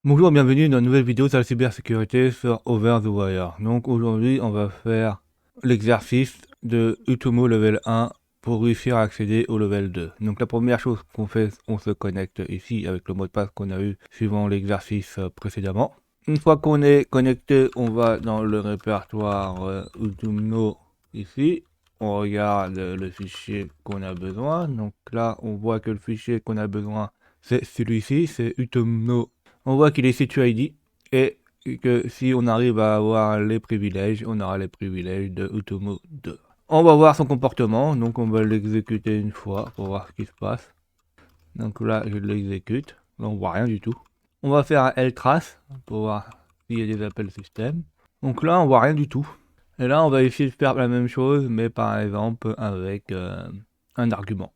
Bonjour, bienvenue dans une nouvelle vidéo sur la cybersécurité sur Over the Wire. Donc aujourd'hui, on va faire l'exercice de Utomo level 1 pour réussir à accéder au level 2. Donc la première chose qu'on fait, on se connecte ici avec le mot de passe qu'on a eu suivant l'exercice précédemment. Une fois qu'on est connecté, on va dans le répertoire Utomo ici. On regarde le fichier qu'on a besoin. Donc là, on voit que le fichier qu'on a besoin, c'est celui-ci, c'est Utomo. On voit qu'il est SituID et que si on arrive à avoir les privilèges, on aura les privilèges de Utomo 2. On va voir son comportement, donc on va l'exécuter une fois pour voir ce qui se passe. Donc là, je l'exécute, là on voit rien du tout. On va faire un ltrace pour voir s'il y a des appels système. Donc là, on voit rien du tout. Et là, on va essayer de faire la même chose, mais par exemple avec un argument.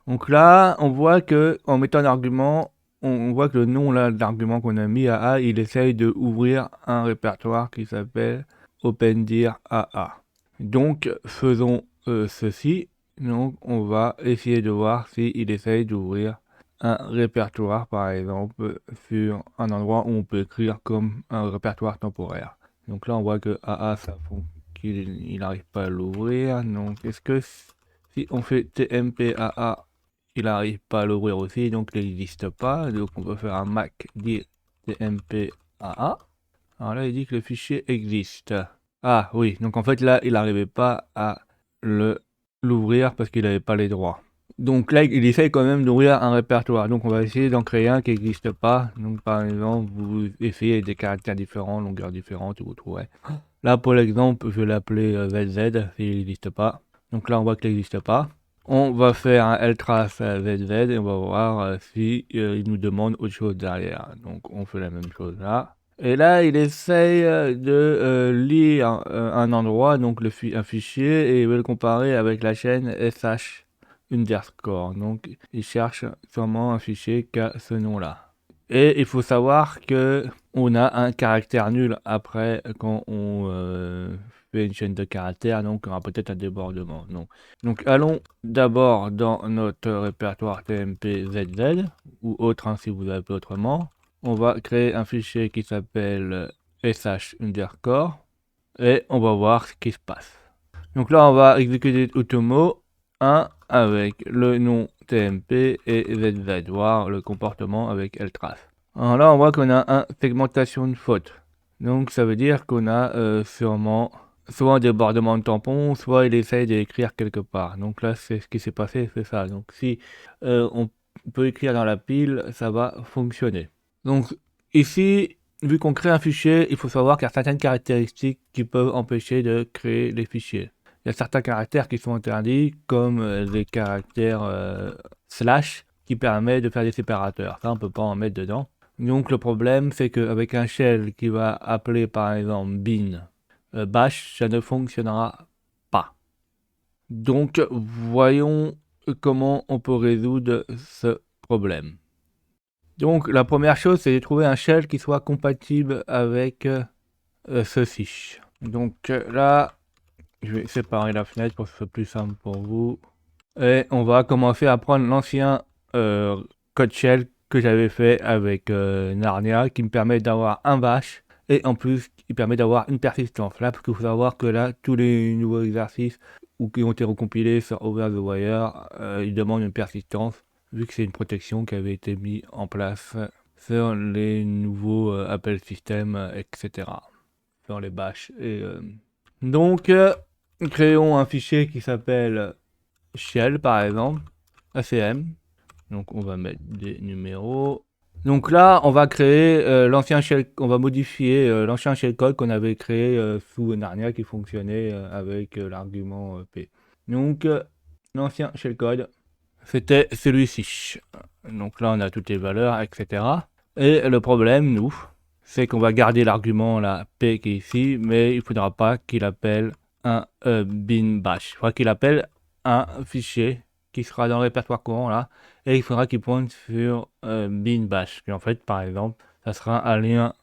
Donc là, on voit que en mettant un argument, on voit que le nom là de l'argument qu'on a mis à A, il essaye de ouvrir un répertoire qui s'appelle OpenDir AA. Donc faisons ceci. Donc on va essayer de voir s'il essaye d'ouvrir un répertoire, par exemple, sur un endroit où on peut écrire comme un répertoire temporaire. Donc là, on voit que AA, ça fond qu'il n'arrive pas à l'ouvrir. Donc est-ce que si on fait tmp-aa, il n'arrive pas à l'ouvrir aussi, donc il n'existe pas. Donc on peut faire un mac dir tmp-aa. Alors là, il dit que le fichier existe. Ah oui, donc en fait là, il n'arrivait pas à l'ouvrir parce qu'il n'avait pas les droits. Donc là, il essaye quand même d'ouvrir un répertoire. Donc on va essayer d'en créer un qui n'existe pas. Donc par exemple, vous essayez des caractères différents, longueurs différentes, vous trouverez. Là, pour l'exemple, je vais l'appeler ZZ, s'il n'existe pas. Donc là, on voit qu'il n'existe pas. On va faire un ltrace ZZ et on va voir si il nous demande autre chose derrière. Donc on fait la même chose là. Et là, il essaye de lire un endroit, donc un fichier, et il veut le comparer avec la chaîne SH underscore. Donc, il cherche sûrement un fichier qui a ce nom-là. Et il faut savoir que on a un caractère nul après quand on fait une chaîne de caractères, donc on aura peut-être un débordement. Donc allons d'abord dans notre répertoire tmpzz, ou autre si vous appelez autrement. On va créer un fichier qui s'appelle sh underscore et on va voir ce qui se passe. Donc là, on va exécuter Utomo 1 avec le nom tmp et zz, voir le comportement avec ltrace. Alors là, on voit qu'on a un segmentation de faute. Donc ça veut dire qu'on a sûrement soit un débordement de tampon, soit il essaye d'écrire quelque part. Donc là, c'est ce qui s'est passé, c'est ça. Donc si on peut écrire dans la pile, ça va fonctionner. Donc ici, vu qu'on crée un fichier, il faut savoir qu'il y a certaines caractéristiques qui peuvent empêcher de créer les fichiers. Il y a certains caractères qui sont interdits, comme les caractères slash, qui permettent de faire des séparateurs. Ça, on ne peut pas en mettre dedans. Donc le problème, c'est qu'avec un shell qui va appeler par exemple bin bash, ça ne fonctionnera pas. Donc voyons comment on peut résoudre ce problème. Donc la première chose, c'est de trouver un shell qui soit compatible avec ceci. Donc là, je vais séparer la fenêtre pour que ce soit plus simple pour vous. Et on va commencer à prendre l'ancien code shell que j'avais fait avec Narnia, qui me permet d'avoir un bash et en plus qui permet d'avoir une persistance. Là, parce qu'il faut savoir que là, tous les nouveaux exercices ou qui ont été recompilés sur Over the Wire, ils demandent une persistance, vu que c'est une protection qui avait été mise en place sur les nouveaux appels système, etc. Sur les bashs. Donc, créons un fichier qui s'appelle shell, par exemple, ACM. Donc, on va mettre des numéros. Donc là, on va créer l'ancien shell, on va modifier l'ancien shellcode qu'on avait créé sous Narnia qui fonctionnait avec l'argument P. Donc, l'ancien shellcode, c'était celui-ci. Donc là, on a toutes les valeurs, etc. Et le problème, nous, c'est qu'on va garder l'argument là, P qui est ici, mais il ne faudra pas qu'il appelle un bin bash. Il faudra qu'il appelle un fichier qui sera dans le répertoire courant là, et il faudra qu'il pointe sur bin bash. Et en fait, par exemple, ça sera un lien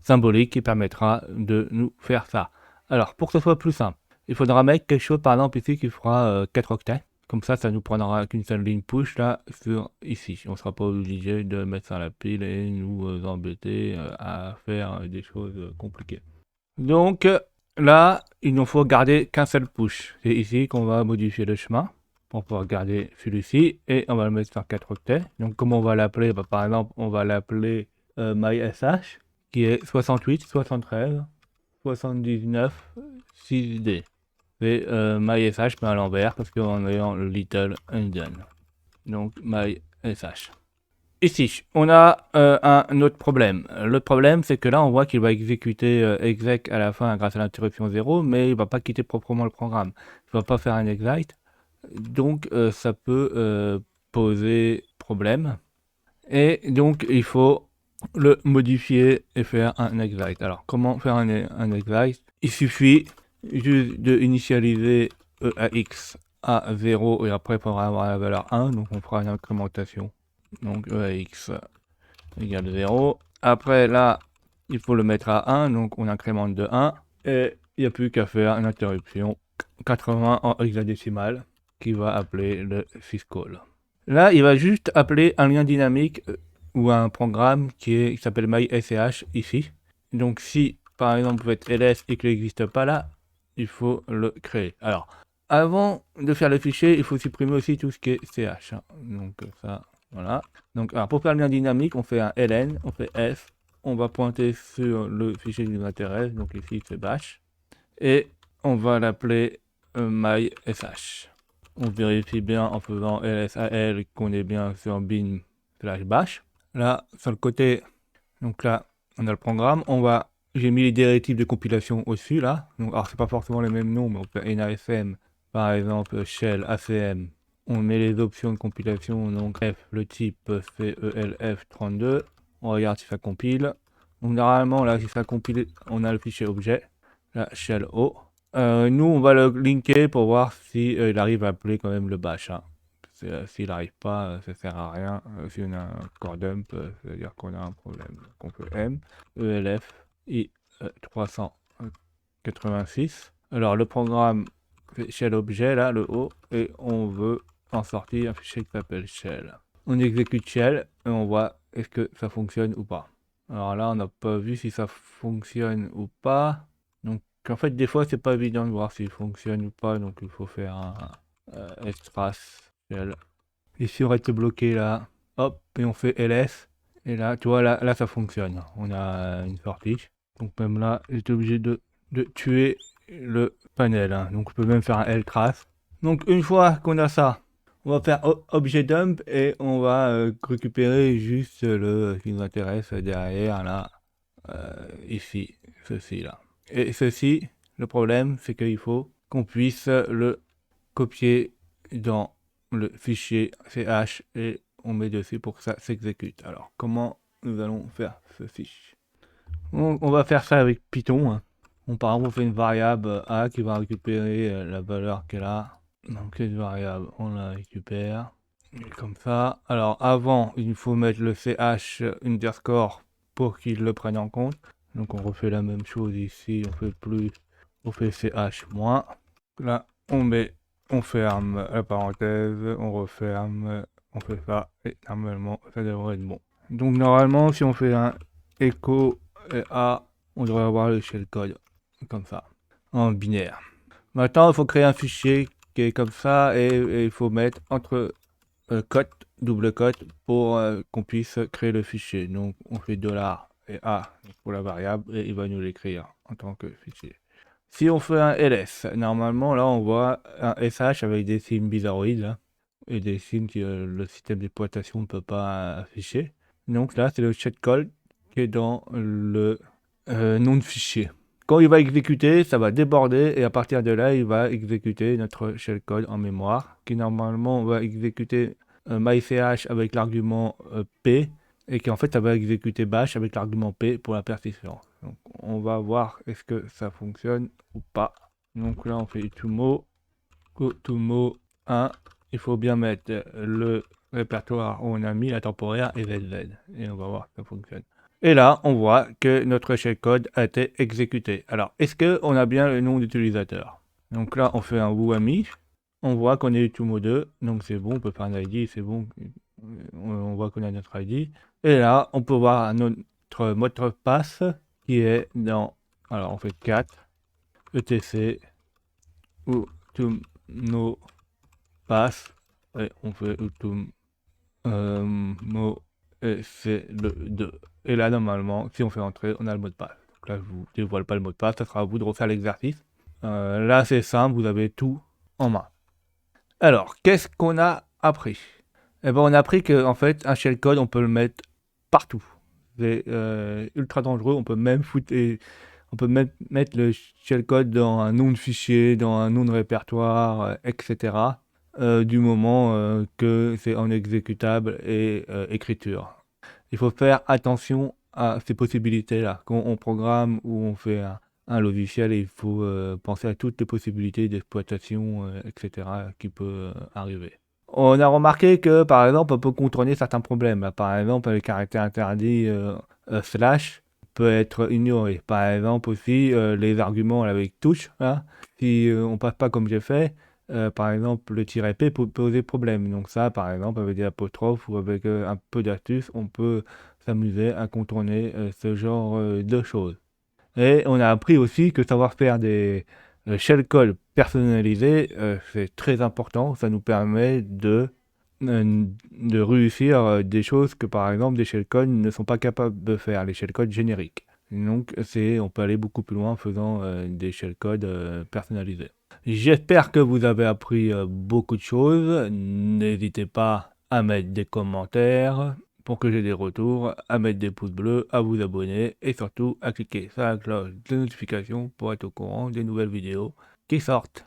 symbolique qui permettra de nous faire ça. Alors, pour que ce soit plus simple, il faudra mettre quelque chose, par exemple, ici, qui fera 4 octets. Comme ça nous prendra qu'une seule ligne push là sur ici. On sera pas obligé de mettre ça à la pile et nous embêter à faire des choses compliquées. Donc là, il nous faut garder qu'un seul push. C'est ici qu'on va modifier le chemin pour pouvoir garder celui-ci et on va le mettre sur 4 octets. Donc comment on va l'appeler? Par exemple, on va l'appeler mySH qui est 68, 73, 79, 6D. Et mySH mais à l'envers parce qu'on est en little undone. Donc mySH. Ici, on a un autre problème. Le problème, c'est que là, on voit qu'il va exécuter exec à la fin grâce à l'interruption 0, mais il va pas quitter proprement le programme. Il va pas faire un excite. Donc, ça peut poser problème. Et donc, il faut le modifier et faire un excite. Alors, comment faire un excite? Il suffit juste de initialiser EAX à 0 et après, il faudra avoir la valeur 1. Donc, on fera une incrémentation. Donc EAX égale 0. Après là, il faut le mettre à 1, donc on incrémente de 1. Et il n'y a plus qu'à faire une interruption 80 en hexadécimal qui va appeler le syscall. Là, il va juste appeler un lien dynamique ou un programme qui s'appelle mySH ici. Donc si par exemple vous faites ls et qu'il n'existe pas là, il faut le créer. Alors, avant de faire le fichier, il faut supprimer aussi tout ce qui est ch. Donc ça, voilà. Donc alors, pour faire le lien dynamique, on fait un ln, on fait f, on va pointer sur le fichier qui nous intéresse, donc ici c'est bash, et on va l'appeler mysh. On vérifie bien en faisant lsal qu'on est bien sur bin slash bash. Là, sur le côté, donc là, on a le programme, j'ai mis les directives de compilation au-dessus là. Donc, alors c'est pas forcément les mêmes noms, mais on fait NAFM, par exemple shell ACM. On met les options de compilation, donc F, le type CELF32. On regarde si ça compile. Donc normalement là, si ça compile, on a le fichier objet, là shell O. Nous on va le linker pour voir si il arrive à appeler quand même le bash. Hein. S'il n'arrive pas, ça sert à rien. Si on a un core dump, ça veut dire qu'on a un problème. Donc on fait M, ELF, I 386. Alors le programme fait shell objet, là, le O, et on veut en sortir un fichier qui s'appelle shell. On exécute shell et on voit est-ce que ça fonctionne ou pas. Alors là, on n'a pas vu si ça fonctionne ou pas. Donc en fait, des fois, c'est pas évident de voir s'il fonctionne ou pas. Donc il faut faire un extract shell. Ici, on reste bloqué là. Hop, et on fait ls. Et là, tu vois, là ça fonctionne. On a une sortie. Donc même là, j'étais obligé de tuer le panel. Hein. Donc on peut même faire un ltrace. Donc une fois qu'on a ça, on va faire objet dump et on va récupérer juste le qui nous intéresse derrière là, ici, ceci là. Et ceci, le problème, c'est qu'il faut qu'on puisse le copier dans le fichier ch et on met dessus pour que ça s'exécute. Alors comment nous allons faire ceci? On va faire ça avec Python. Hein. Par exemple, on fait une variable a qui va récupérer la valeur qu'elle a. Donc cette variable, on la récupère. Et comme ça. Alors avant, il faut mettre le ch underscore pour qu'il le prenne en compte. Donc on refait la même chose ici. On fait plus, on fait ch moins. Là, on ferme la parenthèse, on referme, on fait ça et normalement ça devrait être bon. Donc normalement, si on fait un echo A, on devrait avoir le shellcode comme ça, en binaire. Maintenant, il faut créer un fichier qui est comme ça et il faut mettre entre cote, double cote pour qu'on puisse créer le fichier. Donc on fait $$ et A pour la variable et il va nous l'écrire en tant que fichier. Si on fait un ls, normalement là on voit un sh avec des signes bizarroïdes là, et des signes que le système d'exploitation ne peut pas afficher. Donc là c'est le shellcode qui est dans le nom de fichier. Quand il va exécuter, ça va déborder et à partir de là il va exécuter notre shellcode en mémoire qui normalement va exécuter mych avec l'argument p et qui en fait ça va exécuter bash avec l'argument p pour la persistance. Donc on va voir est-ce que ça fonctionne ou pas. Donc là on fait utumo, utumo 1, il faut bien mettre le répertoire où on a mis la temporaire et zz et on va voir si ça fonctionne. Et là on voit que notre shellcode a été exécuté. Alors est-ce que on a bien le nom d'utilisateur? Donc là on fait un whoami On voit qu'on est Utumo 2, donc c'est bon, on peut faire un ID, c'est bon, on voit qu'on a notre ID. Et là, on peut voir notre mot de passe qui est dans, alors on fait 4, etc, Utumo passe, et on fait Utumo et c'est le 2. Et là, normalement, si on fait entrer, on a le mot de passe. Donc là, je vous dévoile pas le mot de passe, ça sera à vous de refaire l'exercice. Là, c'est simple, vous avez tout en main. Alors, qu'est-ce qu'on a appris? Eh ben, on a appris que en fait, un shellcode, on peut le mettre partout. C'est ultra dangereux. On peut même mettre le shellcode dans un nom de fichier, dans un nom de répertoire, etc. Du moment que c'est en exécutable et écriture. Il faut faire attention à ces possibilités-là. Quand on programme ou on fait un logiciel, il faut penser à toutes les possibilités d'exploitation, etc. qui peuvent arriver. On a remarqué que, par exemple, on peut contourner certains problèmes. Par exemple, le caractère interdit slash peut être ignoré. Par exemple aussi, les arguments avec touche, hein. Si on passe pas comme j'ai fait, par exemple, le "-p" peut poser problème. Donc ça, par exemple, avec des apostrophes ou avec un peu d'astuce, on peut s'amuser à contourner ce genre de choses. Et on a appris aussi que savoir faire des shellcodes personnalisés, c'est très important. Ça nous permet de réussir des choses que, par exemple, des shellcodes ne sont pas capables de faire, les shellcodes génériques. Donc, on peut aller beaucoup plus loin en faisant des shellcodes personnalisés. J'espère que vous avez appris beaucoup de choses. N'hésitez pas à mettre des commentaires pour que j'ai des retours, à mettre des pouces bleus, à vous abonner et surtout à cliquer sur la cloche de notification pour être au courant des nouvelles vidéos qui sortent.